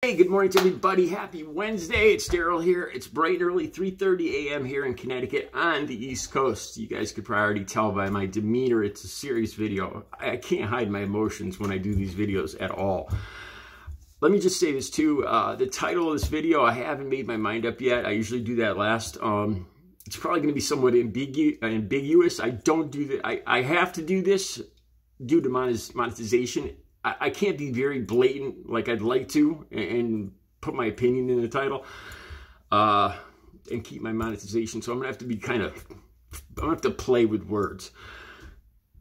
Hey, good morning to everybody. Happy Wednesday. It's Daryl here. It's bright and early, 3:30 a.m. here in Connecticut on the East Coast. You guys could probably already tell by my demeanor, it's a serious video. I can't hide my emotions when I do these videos at all. Let me just say this too. The title of this video, I haven't made my mind up yet. I usually do that last. It's probably going to be somewhat ambiguous. I don't do that. I have to do this due to monetization. I can't be very blatant like I'd like to and put my opinion in the title and keep my monetization. So I'm going to have to be I'm going to have to play with words.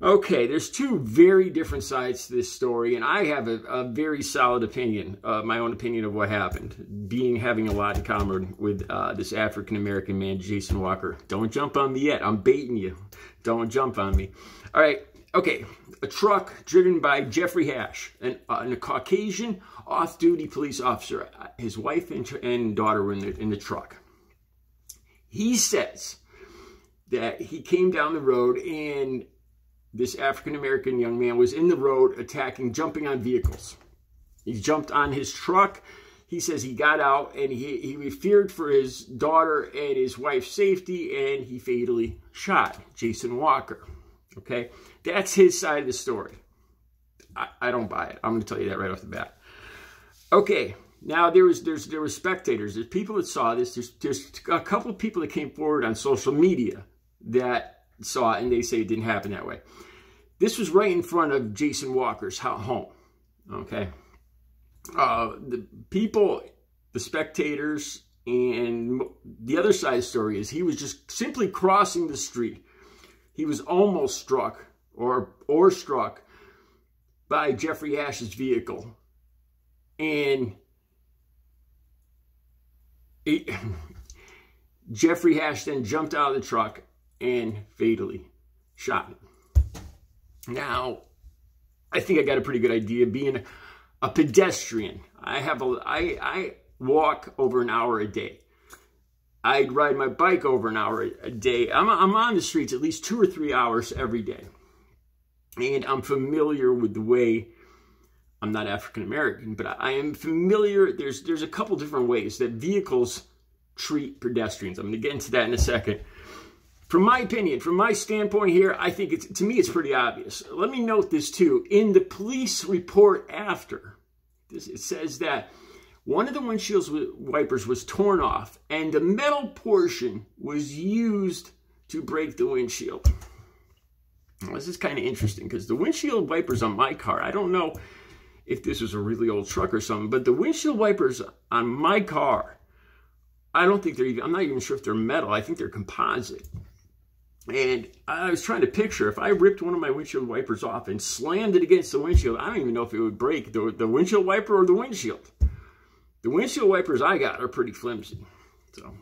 Okay, there's two very different sides to this story, and I have a very solid opinion, my own opinion of what happened, having a lot in common with this African-American man, Jason Walker. Don't jump on me yet. I'm baiting you. Don't jump on me. All right. Okay, a truck driven by Jeffrey Hash, a Caucasian off-duty police officer. His wife and daughter were in the truck. He says that he came down the road and this African-American young man was in the road jumping on vehicles. He jumped on his truck. He says he got out and he feared for his daughter and his wife's safety, and he fatally shot Jason Walker. Okay, that's his side of the story. I don't buy it. I'm going to tell you that right off the bat. Okay, now there were spectators. There's people that saw this. There's a couple of people that came forward on social media that saw it, and they say it didn't happen that way. This was right in front of Jason Walker's home. Okay, the people, the spectators, and the other side of the story is he was just simply crossing the street. He was almost struck or struck by Jeffrey Hash's vehicle. And Jeffrey Hash then jumped out of the truck and fatally shot him. Now, I think I got a pretty good idea. Being a pedestrian, I walk over an hour a day. I'd ride my bike over an hour a day. I'm on the streets at least 2 or 3 hours every day. And I'm familiar with the way, I'm not African-American, but I am familiar. There's a couple different ways that vehicles treat pedestrians. I'm going to get into that in a second. From my opinion, from my standpoint here, I think to me it's pretty obvious. Let me note this too. In the police report after this, it says that one of the windshield wipers was torn off, and the metal portion was used to break the windshield. Now, this is kind of interesting because the windshield wipers on my car, I don't know if this was a really old truck or something, but the windshield wipers on my car, I'm not even sure if they're metal. I think they're composite. And I was trying to picture if I ripped one of my windshield wipers off and slammed it against the windshield, I don't even know if it would break the windshield wiper or the windshield. The windshield wipers I got are pretty flimsy. So,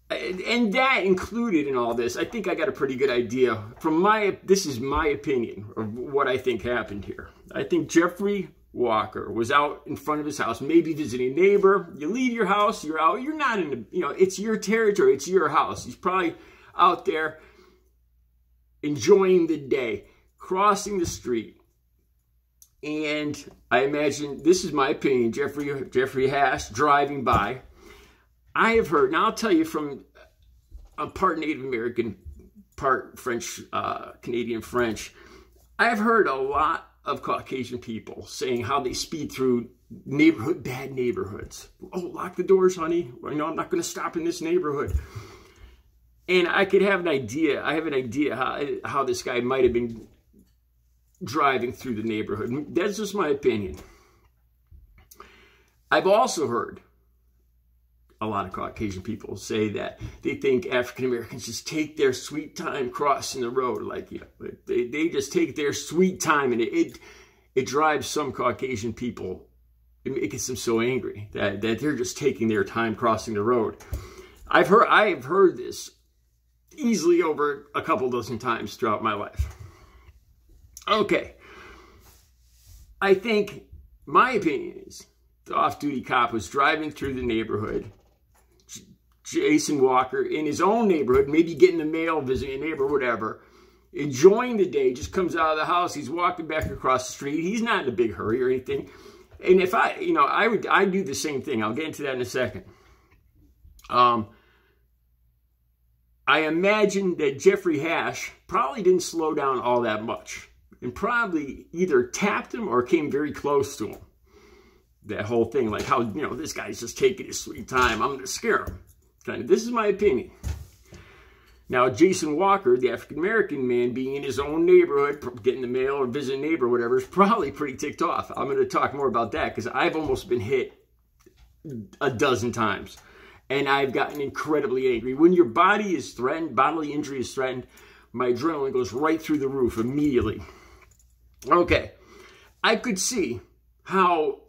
and that included in all this, I think I got a pretty good idea this is my opinion of what I think happened here. I think Jeffrey Walker was out in front of his house, maybe visiting a neighbor. You leave your house, you're out, you're not in it's your territory, it's your house. He's probably out there enjoying the day, crossing the street. And I imagine, this is my opinion, Jeffrey Hash driving by. I have heard, now I'll tell you from a part Native American, part French, Canadian French, I've heard a lot of Caucasian people saying how they speed through bad neighborhoods. Oh, lock the doors, honey. I'm not going to stop in this neighborhood. And I could have an idea. I have an idea how this guy might have been driving through the neighborhood. That's just my opinion. I've also heard a lot of Caucasian people say that they think African Americans just take their sweet time crossing the road. They just take their sweet time, and it drives some Caucasian people. It gets them so angry that they're just taking their time crossing the road. I've heard this easily over a couple dozen times throughout my life. Okay, I think my opinion is the off-duty cop was driving through the neighborhood. Jason Walker in his own neighborhood, maybe getting the mail, visiting a neighbor, whatever. enjoying the day, just comes out of the house. He's walking back across the street. He's not in a big hurry or anything. And if I'd do the same thing. I'll get into that in a second. I imagine that Jeffrey Hash probably didn't slow down all that much and probably either tapped him or came very close to him. That whole thing, like how, this guy's just taking his sweet time. I'm going to scare him. Kind of, this is my opinion. Now, Jason Walker, the African-American man, being in his own neighborhood, getting the mail or visiting a neighbor or whatever, is probably pretty ticked off. I'm going to talk more about that because I've almost been hit a dozen times. And I've gotten incredibly angry. When your body is threatened, bodily injury is threatened, my adrenaline goes right through the roof immediately. Okay, I could see how,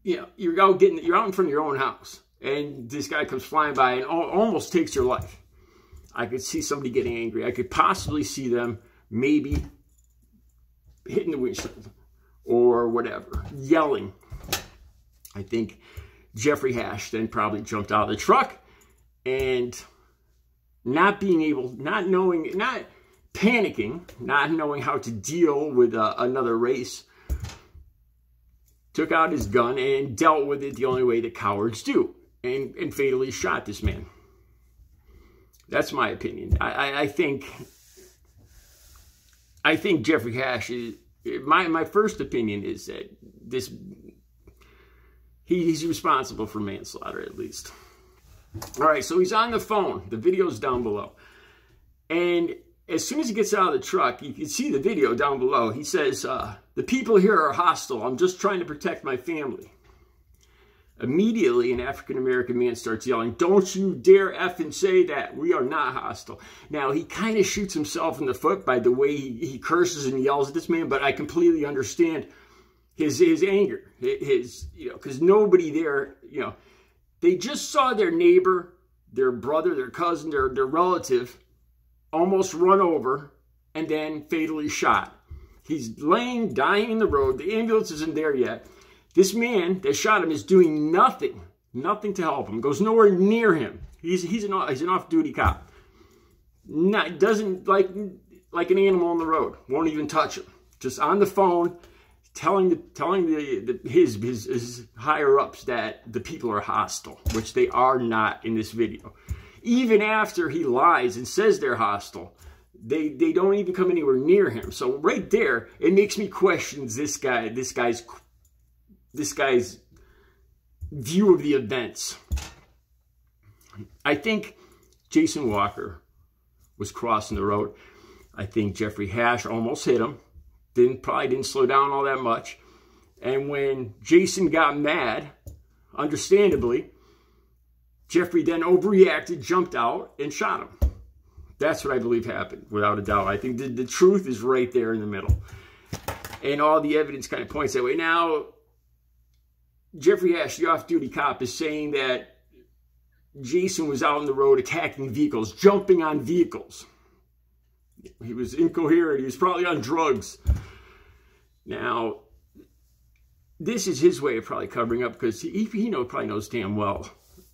you're out in front of your own house, and this guy comes flying by and almost takes your life. I could see somebody getting angry. I could possibly see them maybe hitting the windshield or whatever, yelling. I think Jeffrey Hash then probably jumped out of the truck and not panicking, not knowing how to deal with another race, took out his gun and dealt with it the only way that cowards do, and fatally shot this man. That's my opinion. I think Jeffrey Hash is, my first opinion is that he's responsible for manslaughter, at least. All right, so he's on the phone. The video's down below. And as soon as he gets out of the truck, you can see the video down below. He says, the people here are hostile. I'm just trying to protect my family. Immediately, an African-American man starts yelling, don't you dare effing say that. We are not hostile. Now, he kind of shoots himself in the foot by the way he curses and yells at this man, but I completely understand his anger, because nobody there, they just saw their neighbor, their brother, their cousin, their relative almost run over and then fatally shot. He's dying in the road. The ambulance isn't there yet. This man that shot him is doing nothing to help him, goes nowhere near him. He's an off-duty cop. Doesn't like an animal on the road, won't even touch him. Just on the phone, telling his higher ups that the people are hostile, which they are not in this video. Even after he lies and says they're hostile, they don't even come anywhere near him. So right there, it makes me question this guy's view of the events. I think Jason Walker was crossing the road. I think Jeffrey Hash almost hit him. Probably didn't slow down all that much. And when Jason got mad, understandably, Jeffrey then overreacted, jumped out, and shot him. That's what I believe happened, without a doubt. I think the truth is right there in the middle. And all the evidence kind of points that way. Now, Jeffrey Hash, the off-duty cop, is saying that Jason was out on the road attacking vehicles, jumping on vehicles. He was incoherent. He was probably on drugs. Now, this is his way of probably covering up, because he probably knows damn well,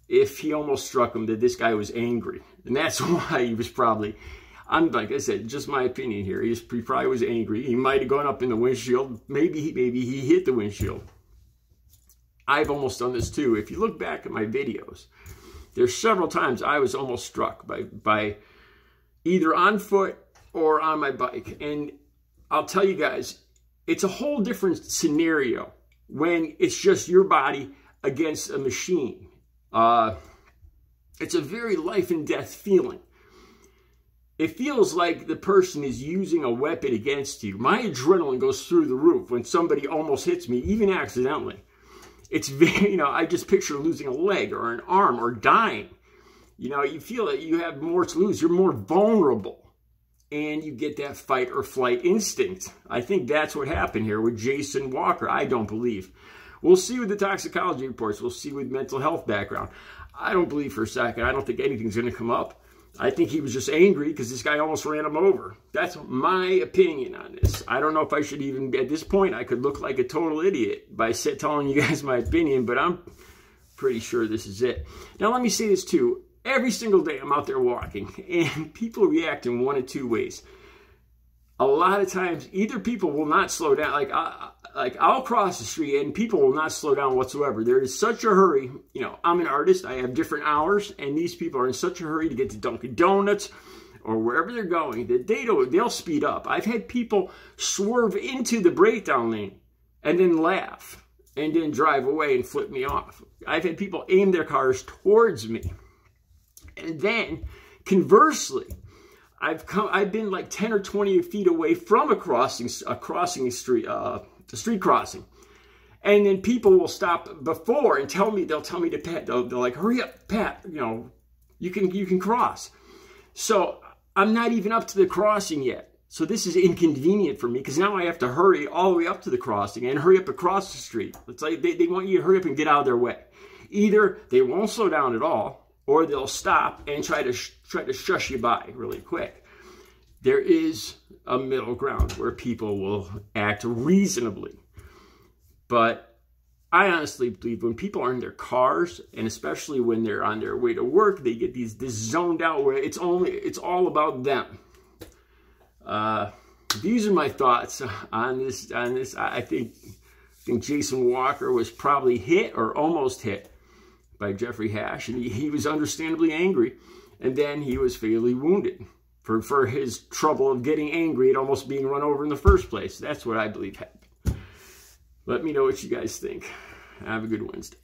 if he almost struck him, that this guy was angry. And that's why he was probably, like I said, just my opinion here. He probably was angry. He might have gone up in the windshield. Maybe he hit the windshield. I've almost done this too. If you look back at my videos, there's several times I was almost struck by either on foot or on my bike. And I'll tell you guys, it's a whole different scenario when it's just your body against a machine. It's a very life and death feeling. It feels like the person is using a weapon against you. My adrenaline goes through the roof when somebody almost hits me, even accidentally. It's very, I just picture losing a leg or an arm or dying. You feel that you have more to lose. You're more vulnerable. And you get that fight or flight instinct. I think that's what happened here with Jason Walker. I don't believe. We'll see with the toxicology reports. We'll see with mental health background. I don't believe for a second. I don't think anything's going to come up. I think he was just angry because this guy almost ran him over. That's my opinion on this. I don't know if I should even, at this point, I could look like a total idiot by telling you guys my opinion, but I'm pretty sure this is it. Now, let me say this too. Every single day I'm out there walking, and people react in one of two ways. A lot of times, either people will not slow down. Like, like, I'll cross the street and people will not slow down whatsoever. There is such a hurry. You know, I'm an artist. I have different hours, and these people are in such a hurry to get to Dunkin' Donuts or wherever they're going that they'll speed up. I've had people swerve into the breakdown lane and then laugh and then drive away and flip me off. I've had people aim their cars towards me. And then, conversely, I've been like 10 or 20 feet away from a street crossing. And then people will stop before and they'll tell me to Pat, they'll like, hurry up, Pat, you know, you can cross. So I'm not even up to the crossing yet. So this is inconvenient for me because now I have to hurry all the way up to the crossing and hurry up across the street. It's like they want you to hurry up and get out of their way. Either they won't slow down at all, or they'll stop and try to shush you by really quick. There is a middle ground where people will act reasonably. But I honestly believe when people are in their cars, and especially when they're on their way to work, they get this zoned out where it's all about them. These are my thoughts on this. I think Jason Walker was probably hit or almost hit by Jeffrey Hash, and he was understandably angry, and then he was fatally wounded for his trouble of getting angry at almost being run over in the first place. That's what I believe happened. Let me know what you guys think. Have a good Wednesday.